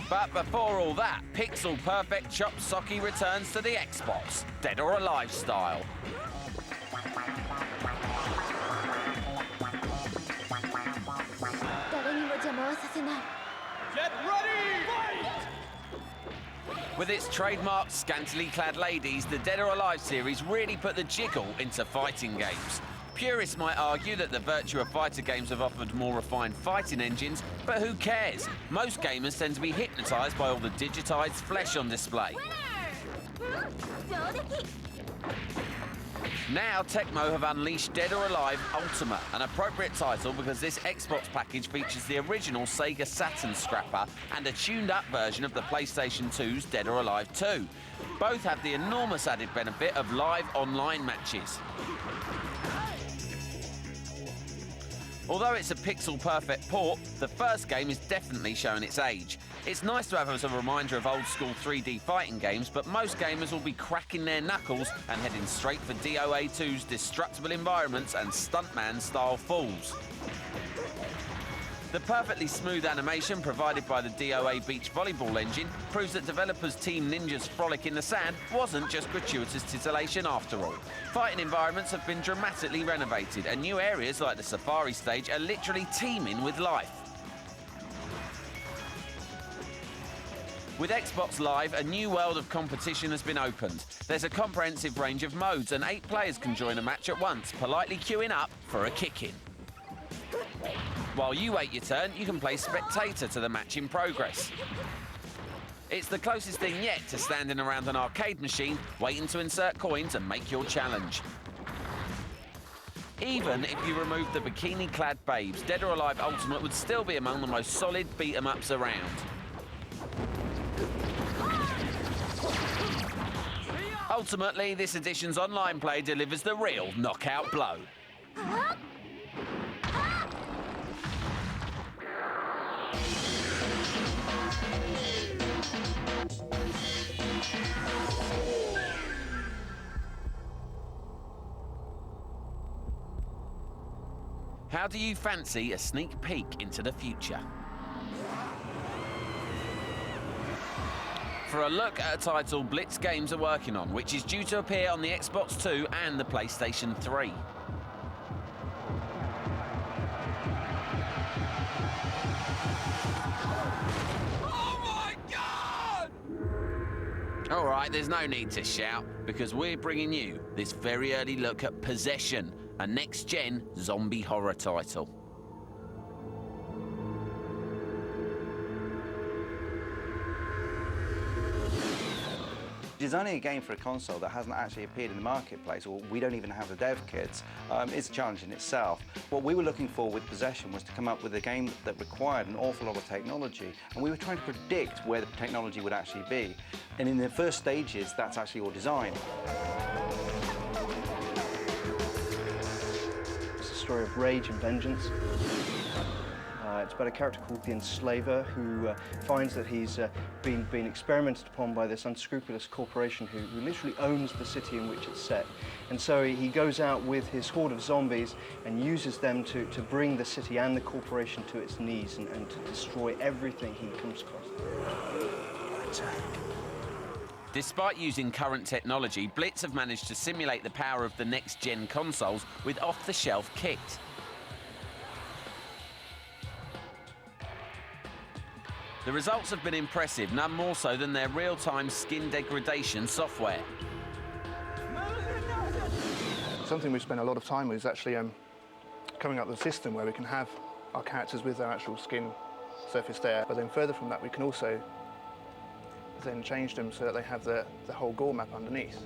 But before all that, pixel-perfect Chop Socky returns to the Xbox, Dead or Alive style. Get ready! Fight! With its trademark scantily clad ladies, the Dead or Alive series really put the jiggle into fighting games. Purists might argue that the Virtua Fighter games have offered more refined fighting engines, but who cares? Most gamers tend to be hypnotised by all the digitised flesh on display. Now Tecmo have unleashed Dead or Alive Ultimate, an appropriate title because this Xbox package features the original Sega Saturn scrapper and a tuned-up version of the PlayStation 2's Dead or Alive 2. Both have the enormous added benefit of live online matches. Although it's a pixel-perfect port, the first game is definitely showing its age. It's nice to have as a reminder of old-school 3D fighting games, but most gamers will be cracking their knuckles and heading straight for DOA 2's destructible environments and stuntman-style falls. The perfectly smooth animation provided by the DOA Beach Volleyball engine proves that developers Team Ninja's frolic in the sand wasn't just gratuitous titillation after all. Fighting environments have been dramatically renovated, and new areas like the Safari stage are literally teeming with life. With Xbox Live, a new world of competition has been opened. There's a comprehensive range of modes, and 8 players can join a match at once, politely queuing up for a kick-in. While you wait your turn, you can play spectator to the match in progress. It's the closest thing yet to standing around an arcade machine, waiting to insert coins and make your challenge. Even if you remove the bikini-clad babes, Dead or Alive Ultimate would still be among the most solid beat-em-ups around. Ultimately, this edition's online play delivers the real knockout blow. How do you fancy a sneak peek into the future? For a look at a title Blitz Games are working on, which is due to appear on the Xbox 2 and the PlayStation 3. Oh my God! All right, there's no need to shout, because we're bringing you this very early look at Possession, a next-gen zombie horror title. Designing a game for a console that hasn't actually appeared in the marketplace, or we don't even have the dev kits, is a challenge in itself. What we were looking for with Possession was to come up with a game that required an awful lot of technology, and we were trying to predict where the technology would actually be. And in the first stages, that's actually all design. It's a story of rage and vengeance. It's about a character called the Enslaver who finds that he's been experimented upon by this unscrupulous corporation who literally owns the city in which it's set. And so he goes out with his horde of zombies and uses them to bring the city and the corporation to its knees and to destroy everything he comes across. Attack. Despite using current technology, Blitz have managed to simulate the power of the next-gen consoles with off-the-shelf kit. The results have been impressive, none more so than their real-time skin degradation software. Something we've spent a lot of time with is actually coming up with a system where we can have our characters with their actual skin surface there, but then further from that we can also then change them so that they have the whole gore map underneath.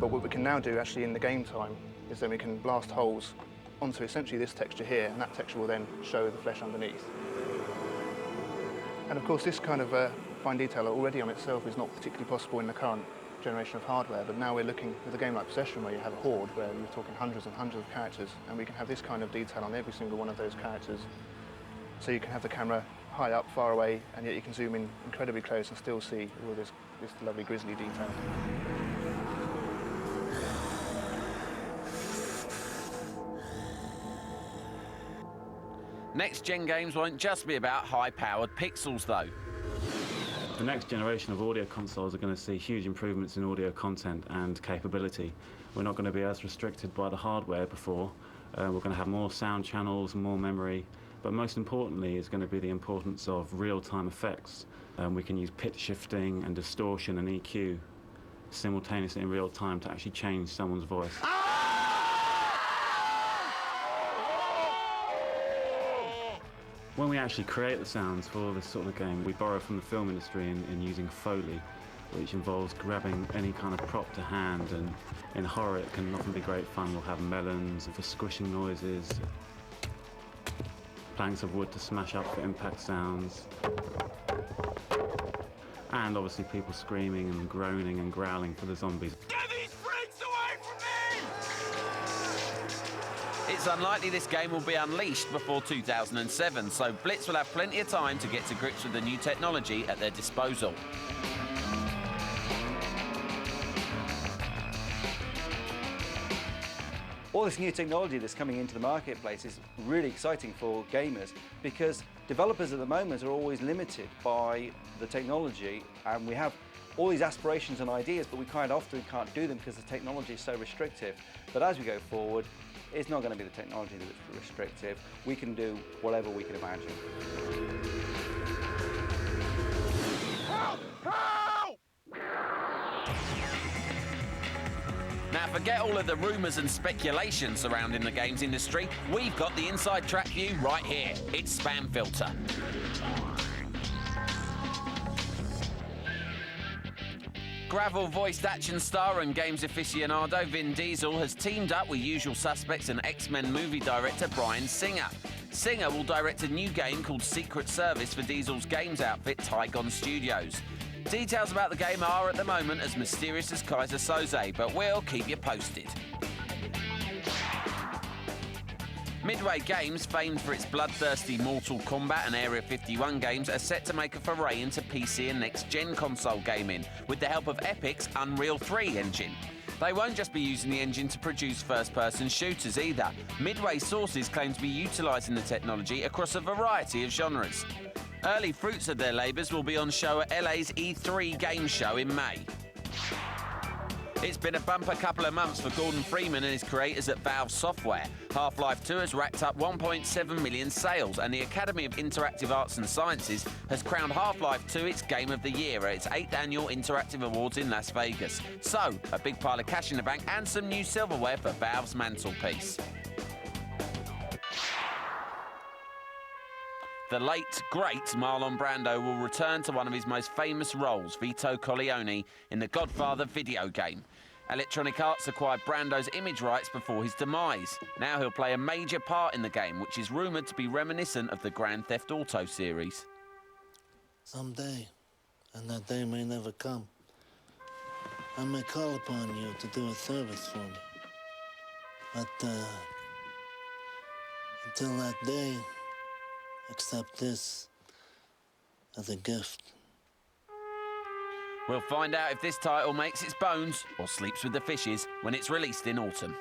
But what we can now do actually in the game time is then we can blast holes onto essentially this texture here, and that texture will then show the flesh underneath. And of course this kind of fine detail already on itself is not particularly possible in the current generation of hardware, but now we're looking with a game like Possession where you have a horde where you're talking hundreds and hundreds of characters, and we can have this kind of detail on every single one of those characters. So you can have the camera high up, far away, and yet you can zoom in incredibly close and still see all this lovely grisly detail. Next-gen games won't just be about high-powered pixels, though. The next generation of audio consoles are going to see huge improvements in audio content and capability. We're not going to be as restricted by the hardware before. We're going to have more sound channels, more memory, but most importantly is going to be the importance of real-time effects. We can use pitch shifting and distortion and EQ simultaneously in real time to actually change someone's voice. When we actually create the sounds for this sort of game, we borrow from the film industry in using Foley, which involves grabbing any kind of prop to hand, and in horror it can often be great fun. We'll have melons for squishing noises, planks of wood to smash up for impact sounds, and obviously people screaming and groaning and growling for the zombies. Get these freaks away from me! It's unlikely this game will be unleashed before 2007, so Blitz will have plenty of time to get to grips with the new technology at their disposal. All this new technology that's coming into the marketplace is really exciting for gamers, because developers at the moment are always limited by the technology, and we have all these aspirations and ideas, but we quite often can't do them because the technology is so restrictive. But as we go forward, it's not going to be the technology that's restrictive. We can do whatever we can imagine. Help! Help! Now, forget all of the rumours and speculation surrounding the games industry. We've got the inside track view right here. It's Spam Filter. Gravel-voiced action star and games aficionado Vin Diesel has teamed up with usual suspects and X-Men movie director Bryan Singer. Singer will direct a new game called Secret Service for Diesel's games outfit Tygon Studios. Details about the game are at the moment as mysterious as SKY Sattelite, but we'll keep you posted. Midway Games, famed for its bloodthirsty Mortal Kombat and Area 51 games, are set to make a foray into PC and next-gen console gaming with the help of Epic's Unreal 3 engine. They won't just be using the engine to produce first-person shooters either. Midway sources claim to be utilising the technology across a variety of genres. Early fruits of their labours will be on show at LA's E3 game show in May. It's been a bumper couple of months for Gordon Freeman and his creators at Valve Software. Half-Life 2 has racked up 1.7 million sales, and the Academy of Interactive Arts and Sciences has crowned Half-Life 2 its Game of the Year at its 8th Annual Interactive Awards in Las Vegas. So, a big pile of cash in the bank and some new silverware for Valve's mantelpiece. The late, great Marlon Brando will return to one of his most famous roles, Vito Corleone, in the Godfather video game. Electronic Arts acquired Brando's image rights before his demise. Now he'll play a major part in the game, which is rumoured to be reminiscent of the Grand Theft Auto series. Someday, and that day may never come, I may call upon you to do a service for me. But until that day, accept this as a gift. We'll find out if this title makes its bones or sleeps with the fishes when it's released in autumn.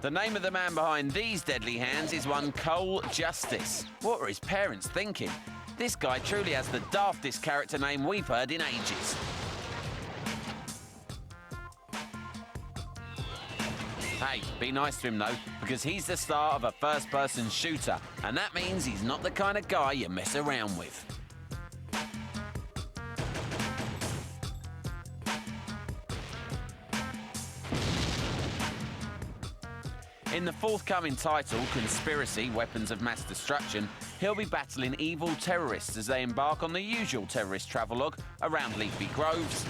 The name of the man behind these deadly hands is one Cole Justice. What were his parents thinking? This guy truly has the daftest character name we've heard in ages. Hey, be nice to him though, because he's the star of a first-person shooter, and that means he's not the kind of guy you mess around with. In the forthcoming title, Conspiracy, Weapons of Mass Destruction, he'll be battling evil terrorists as they embark on the usual terrorist travelogue around leafy groves,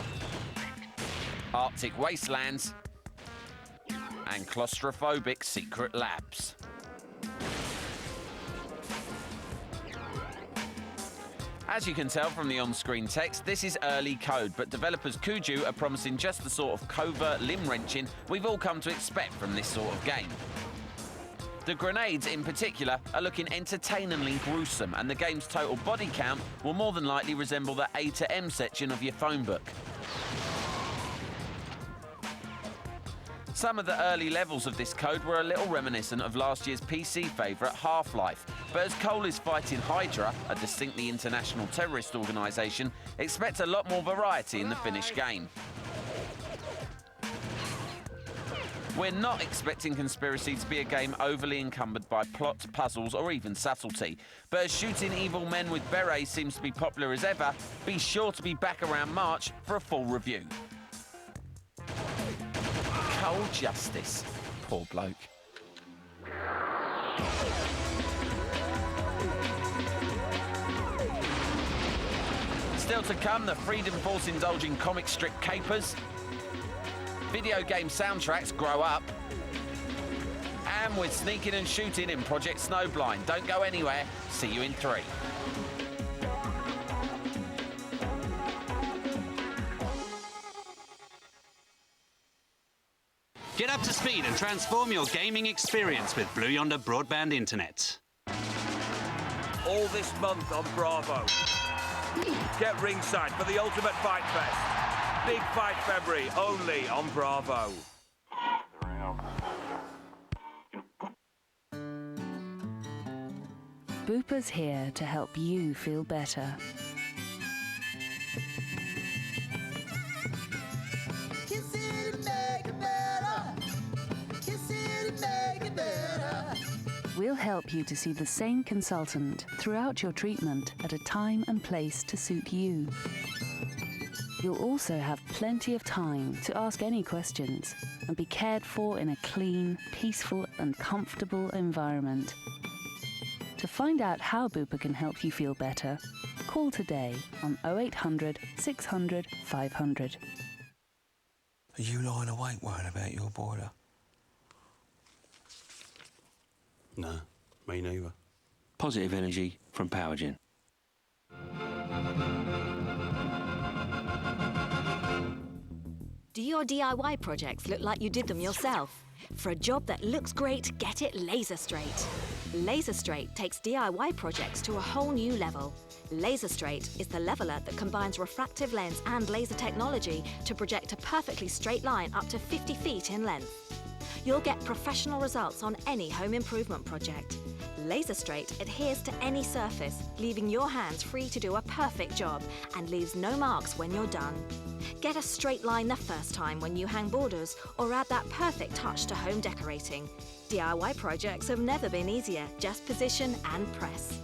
Arctic wastelands, and claustrophobic secret labs. As you can tell from the on-screen text, this is early code, but developers Kuju are promising just the sort of covert limb-wrenching we've all come to expect from this sort of game. The grenades, in particular, are looking entertainingly gruesome, and the game's total body count will more than likely resemble the A to M section of your phone book. Some of the early levels of this code were a little reminiscent of last year's PC favourite Half-Life, but as Cole is fighting Hydra, a distinctly international terrorist organisation, expect a lot more variety in the finished game. We're not expecting Conspiracy to be a game overly encumbered by plot, puzzles or even subtlety, but as shooting evil men with berets seems to be popular as ever, be sure to be back around March for a full review. Cold justice. Poor bloke. Still to come, the Freedom Force indulging comic strip capers. Video game soundtracks grow up. And we're sneaking and shooting in Project Snowblind. Don't go anywhere. See you in 3. Get up to speed and transform your gaming experience with Blue Yonder broadband internet. All this month on Bravo. Get ringside for the Ultimate Fight Fest. Big Fight February, only on Bravo. Bupa's here to help you feel better. We'll help you to see the same consultant throughout your treatment at a time and place to suit you. You'll also have plenty of time to ask any questions and be cared for in a clean, peaceful and comfortable environment. To find out how Bupa can help you feel better, call today on 0800 600 500. Are you lying awake worrying about your boiler? No, me neither. Positive energy from Powergen. Do your DIY projects look like you did them yourself? For a job that looks great, get it Laser Straight. Laser Straight takes DIY projects to a whole new level. Laser Straight is the leveler that combines refractive lens and laser technology to project a perfectly straight line up to 50 feet in length. You'll get professional results on any home improvement project. Laser Straight adheres to any surface, leaving your hands free to do a perfect job and leaves no marks when you're done. Get a straight line the first time when you hang borders or add that perfect touch to home decorating. DIY projects have never been easier, just position and press.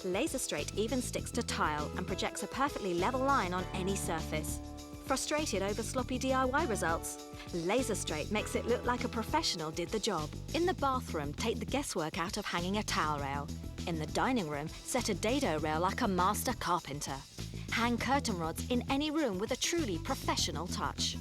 Laser Straight even sticks to tile and projects a perfectly level line on any surface. Frustrated over sloppy DIY results? Laser Straight makes it look like a professional did the job. In the bathroom, take the guesswork out of hanging a towel rail. In the dining room, set a dado rail like a master carpenter. Hang curtain rods in any room with a truly professional touch.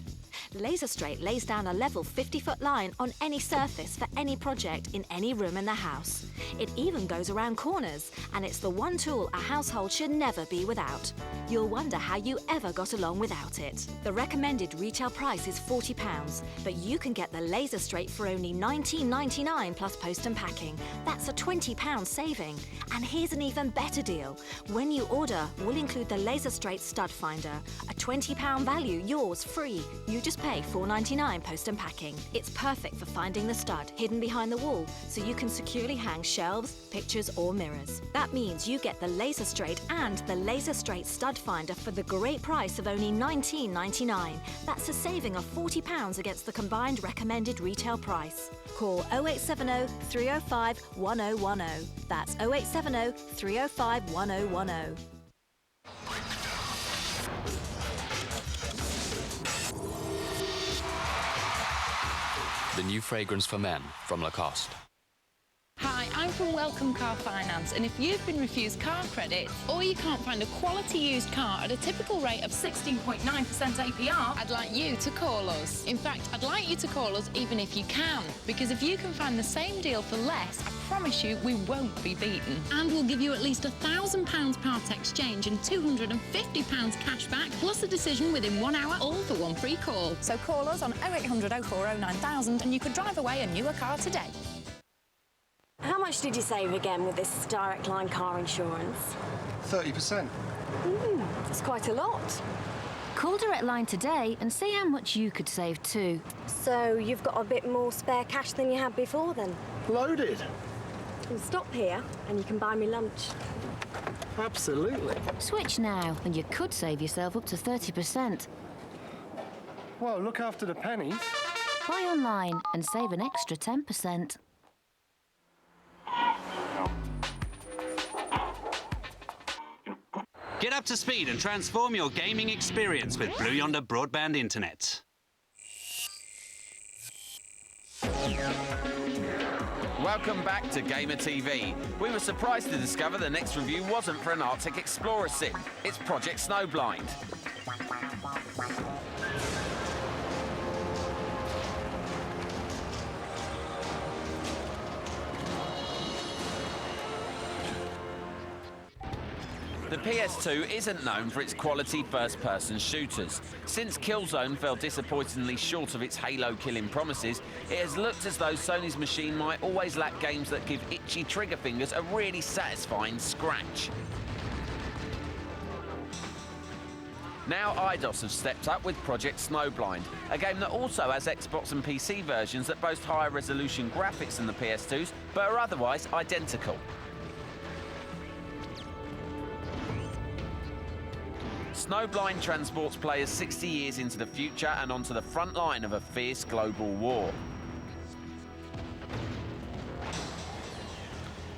Laser Straight lays down a level 50-foot line on any surface for any project in any room in the house. It even goes around corners, and it's the one tool a household should never be without. You'll wonder how you ever got along without it. The recommended retail price is £40, but you can get the Laser Straight for only $19.99 plus post and packing. That's a £20 saving. And here's an even better deal. When you order, we'll include the Laser Straight Stud Finder, a £20 value, yours free. You just pay $4.99 post and packing. It's perfect for finding the stud hidden behind the wall, so you can securely hang shelves, pictures or mirrors. That means you get the Laser Straight and the Laser Straight Stud Finder for the great price of only $19.99. That's a saving of £40 against the combined recommended retail price. Call 0870 305 1010. That's 0870 305 1010. The new fragrance for men from Lacoste. Hi, I'm from Welcome Car Finance, and if you've been refused car credit or you can't find a quality used car at a typical rate of 16.9% APR, I'd like you to call us. In fact, I'd like you to call us even if you can, because if you can find the same deal for less, I promise you we won't be beaten. And we'll give you at least £1,000 part exchange and £250 cash back, plus a decision within 1 hour, all for one free call. So call us on 0800 040 9000 and you could drive away a newer car today. much did you save again with this direct line car insurance? 30%. That's quite a lot. Call Direct Line today and see how much you could save too. So you've got a bit more spare cash than you had before then? Loaded. We'll stop here and you can buy me lunch. Absolutely. Switch now and you could save yourself up to 30%. Well, look after the pennies. Buy online and save an extra 10%. Get up to speed and transform your gaming experience with Blue Yonder broadband internet. Welcome back to Gamer TV. We were surprised to discover the next review wasn't for an Arctic Explorer sim. It's Project Snowblind. The PS2 isn't known for its quality first-person shooters. Since Killzone fell disappointingly short of its Halo-killing promises, it has looked as though Sony's machine might always lack games that give itchy trigger fingers a really satisfying scratch. Now Eidos have stepped up with Project Snowblind, a game that also has Xbox and PC versions that boast higher resolution graphics than the PS2's, but are otherwise identical. Snowblind transports players 60 years into the future and onto the front line of a fierce global war.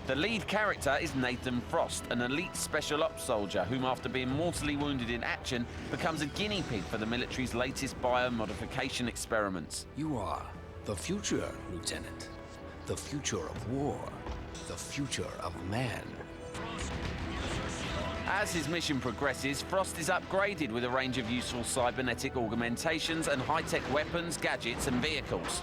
The lead character is Nathan Frost, an elite special ops soldier whom, after being mortally wounded in action, becomes a guinea pig for the military's latest biomodification experiments. You are the future, Lieutenant. The future of war. The future of man. As his mission progresses, Frost is upgraded with a range of useful cybernetic augmentations and high-tech weapons, gadgets and vehicles.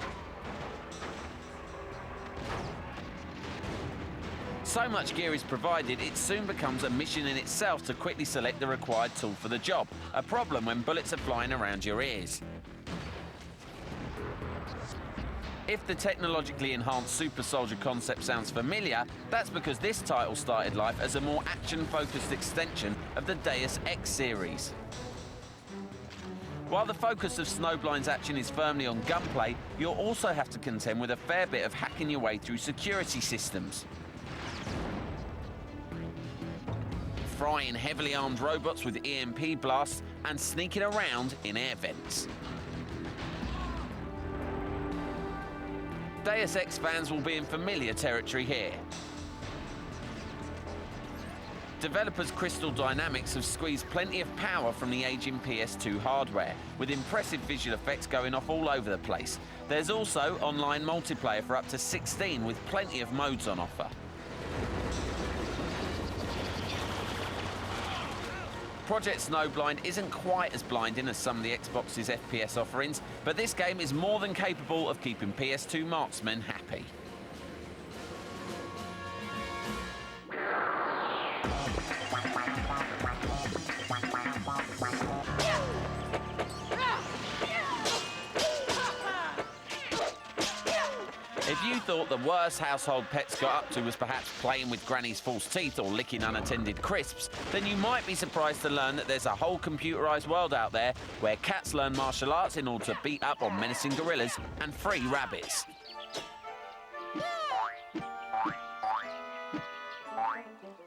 So much gear is provided, it soon becomes a mission in itself to quickly select the required tool for the job, a problem when bullets are flying around your ears. If the technologically enhanced super soldier concept sounds familiar, that's because this title started life as a more action-focused extension of the Deus Ex series. While the focus of Snowblind's action is firmly on gunplay, you'll also have to contend with a fair bit of hacking your way through security systems. Frying heavily armed robots with EMP blasts and sneaking around in air vents. Deus Ex fans will be in familiar territory here. Developers Crystal Dynamics have squeezed plenty of power from the aging PS2 hardware, with impressive visual effects going off all over the place. There's also online multiplayer for up to 16 with plenty of modes on offer. Project Snowblind isn't quite as blinding as some of the Xbox's FPS offerings, but this game is more than capable of keeping PS2 marksmen happy. If you thought the worst household pets got up to was perhaps playing with Granny's false teeth or licking unattended crisps, then you might be surprised to learn that there's a whole computerised world out there where cats learn martial arts in order to beat up on menacing gorillas and free rabbits.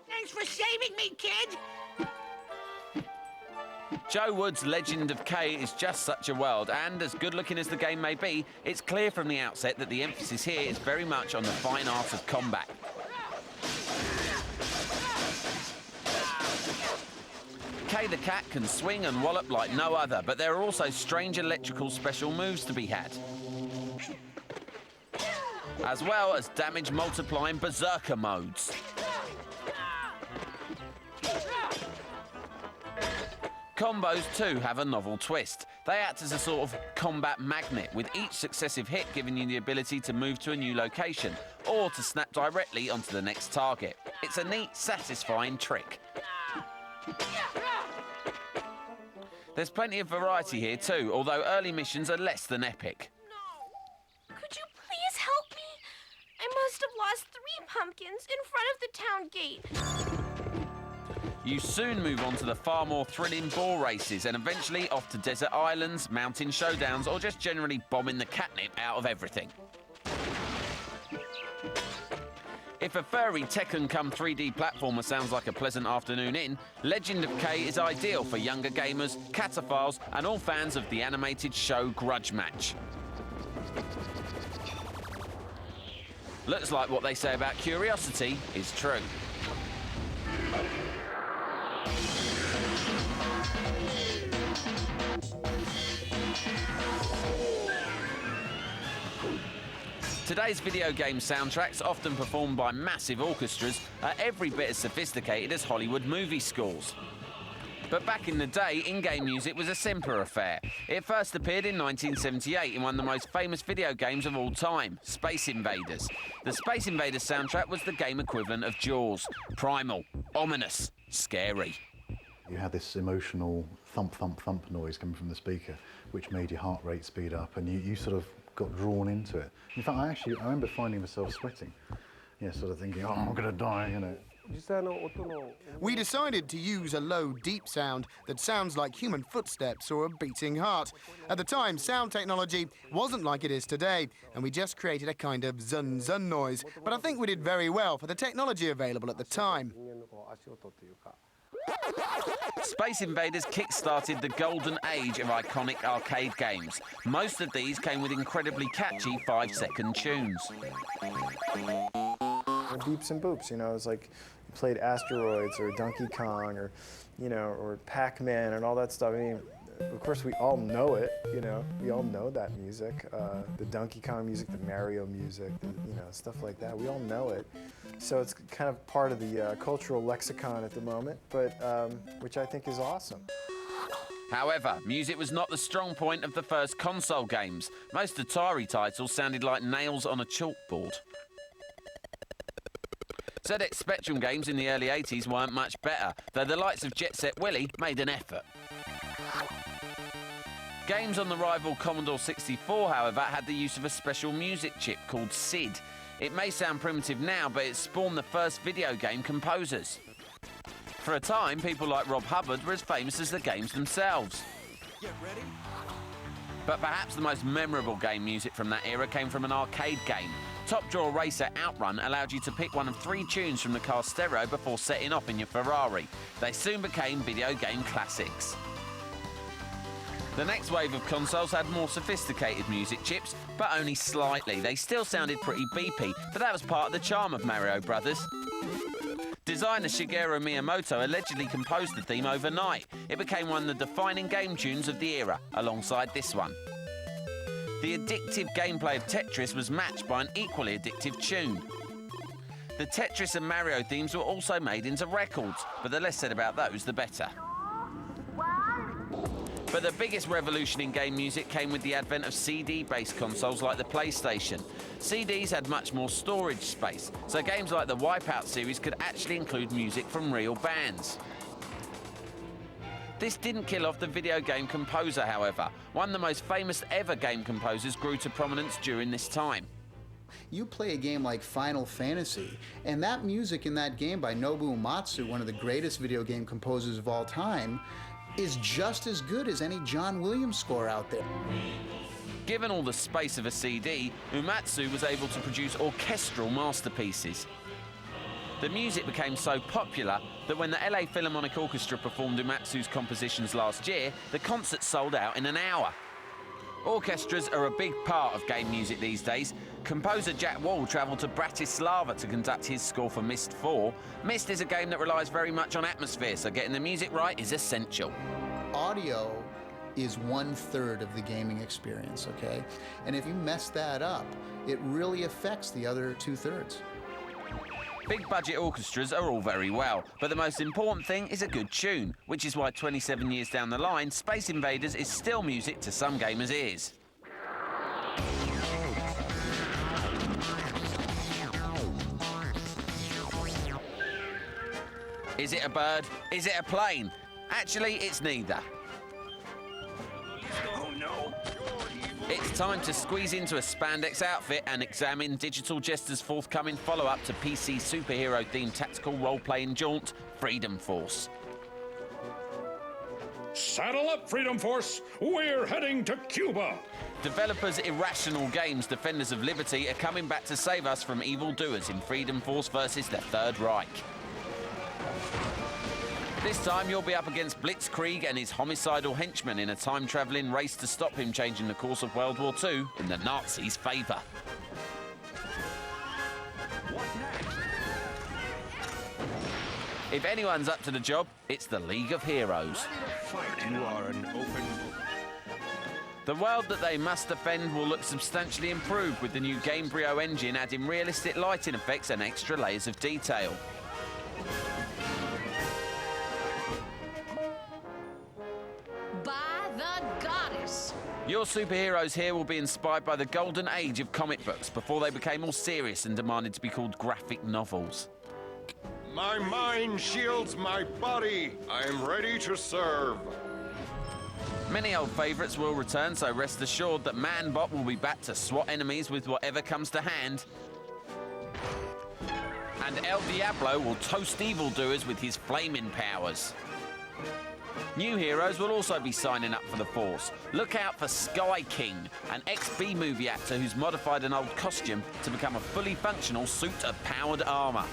Thanks for saving me, kid! Joe Wood's Legend of K is just such a world, and as good-looking as the game may be, it's clear from the outset that the emphasis here is very much on the fine art of combat. K the cat can swing and wallop like no other, but there are also strange electrical special moves to be had, as well as damage-multiplying berserker modes. Combos too have a novel twist. They act as a sort of combat magnet, with each successive hit giving you the ability to move to a new location, or to snap directly onto the next target. It's a neat, satisfying trick. There's plenty of variety here too, although early missions are less than epic. Could you please help me? I must have lost 3 pumpkins in front of the town gate. You soon move on to the far more thrilling boar races and eventually off to desert islands, mountain showdowns, or just generally bombing the catnip out of everything. If a furry Tekken-come 3D platformer sounds like a pleasant afternoon in, Legend of K is ideal for younger gamers, cataphiles, and all fans of the animated show Grudge Match. Looks like what they say about curiosity is true. Today's video game soundtracks, often performed by massive orchestras, are every bit as sophisticated as Hollywood movie scores. But back in the day, in-game music was a simpler affair. It first appeared in 1978 in one of the most famous video games of all time, Space Invaders. The Space Invaders soundtrack was the game equivalent of Jaws. Primal, ominous, scary. You had this emotional thump, thump, thump noise coming from the speaker, which made your heart rate speed up, and you sort of got drawn into it. In fact, I remember finding myself sweating. Yeah, sort of thinking, oh, I'm going to die, you know. We decided to use a low, deep sound that sounds like human footsteps or a beating heart. At the time, sound technology wasn't like it is today, and we just created a kind of zun-zun noise. But I think we did very well for the technology available at the time. Space Invaders kick-started the golden age of iconic arcade games. Most of these came with incredibly catchy 5-second tunes. Beeps and boops, you know, it's like you played Asteroids or Donkey Kong or, you know, or Pac-Man and all that stuff. I mean, of course, we all know it, you know, we all know that music, the Donkey Kong music, the Mario music, you know, stuff like that. We all know it. So it's kind of part of the cultural lexicon at the moment, but which I think is awesome. However, music was not the strong point of the first console games. Most Atari titles sounded like nails on a chalkboard. ZX Spectrum games in the early 80s weren't much better, though the likes of Jet Set Willy made an effort. Games on the rival Commodore 64, however, had the use of a special music chip called SID. It may sound primitive now, but it spawned the first video game composers. For a time, people like Rob Hubbard were as famous as the games themselves. Get ready. But perhaps the most memorable game music from that era came from an arcade game. Top Draw Racer Outrun allowed you to pick one of 3 tunes from the car stereo before setting off in your Ferrari. They soon became video game classics. The next wave of consoles had more sophisticated music chips, but only slightly. They still sounded pretty beepy, but that was part of the charm of Mario Brothers. Designer Shigeru Miyamoto allegedly composed the theme overnight. It became one of the defining game tunes of the era, alongside this one. The addictive gameplay of Tetris was matched by an equally addictive tune. The Tetris and Mario themes were also made into records, but the less said about those, the better. But the biggest revolution in game music came with the advent of CD-based consoles like the PlayStation. CDs had much more storage space, so games like the Wipeout series could actually include music from real bands. This didn't kill off the video game composer, however. One of the most famous ever game composers grew to prominence during this time. You play a game like Final Fantasy, and that music in that game by Nobuo Uematsu, one of the greatest video game composers of all time, is just as good as any John Williams score out there. Given all the space of a CD, Uematsu was able to produce orchestral masterpieces. The music became so popular that when the LA Philharmonic Orchestra performed Uematsu's compositions last year, the concert sold out in an hour. Orchestras are a big part of game music these days. Composer Jack Wall travelled to Bratislava to conduct his score for Myst 4. Myst is a game that relies very much on atmosphere, so getting the music right is essential. Audio is 1/3 of the gaming experience, okay? And if you mess that up, it really affects the other 2/3. Big budget orchestras are all very well, but the most important thing is a good tune, which is why 27 years down the line, Space Invaders is still music to some gamers' ears. Is it a bird? Is it a plane? Actually, it's neither. Oh no! It's time to squeeze into a spandex outfit and examine Digital Jester's forthcoming follow-up to PC superhero-themed tactical role-playing jaunt, Freedom Force. Saddle up, Freedom Force! We're heading to Cuba! Developers Irrational Games, Defenders of Liberty, are coming back to save us from evildoers in Freedom Force versus the Third Reich. This time you'll be up against Blitzkrieg and his homicidal henchmen in a time-travelling race to stop him changing the course of World War II in the Nazis' favour. If anyone's up to the job, it's the League of Heroes. You are an open book. The world that they must defend will look substantially improved with the new Gamebryo engine adding realistic lighting effects and extra layers of detail. By the goddess! Your superheroes here will be inspired by the golden age of comic books before they became more serious and demanded to be called graphic novels. My mind shields my body. I am ready to serve. Many old favourites will return, so rest assured that Man-Bot will be back to swat enemies with whatever comes to hand. And El Diablo will toast evildoers with his flaming powers. New heroes will also be signing up for the Force. Look out for Sky King, an ex-B movie actor who's modified an old costume to become a fully functional suit of powered armour.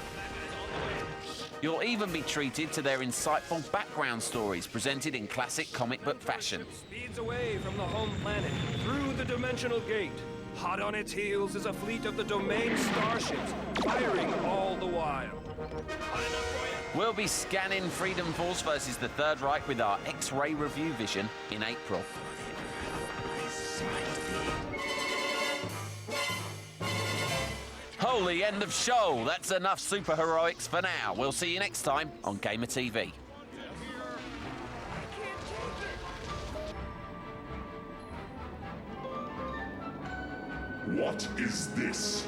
You'll even be treated to their insightful background stories presented in classic comic book fashion. Speeds away from the home planet, through the dimensional gate. Hot on its heels is a fleet of the domain starships, firing all the while. We'll be scanning Freedom Force versus the Third Reich with our X-ray review vision in April. Holy end of show! That's enough superheroics for now. We'll see you next time on Gamer TV. What is this?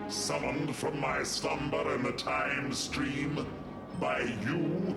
Summoned from my slumber in the time stream? By you?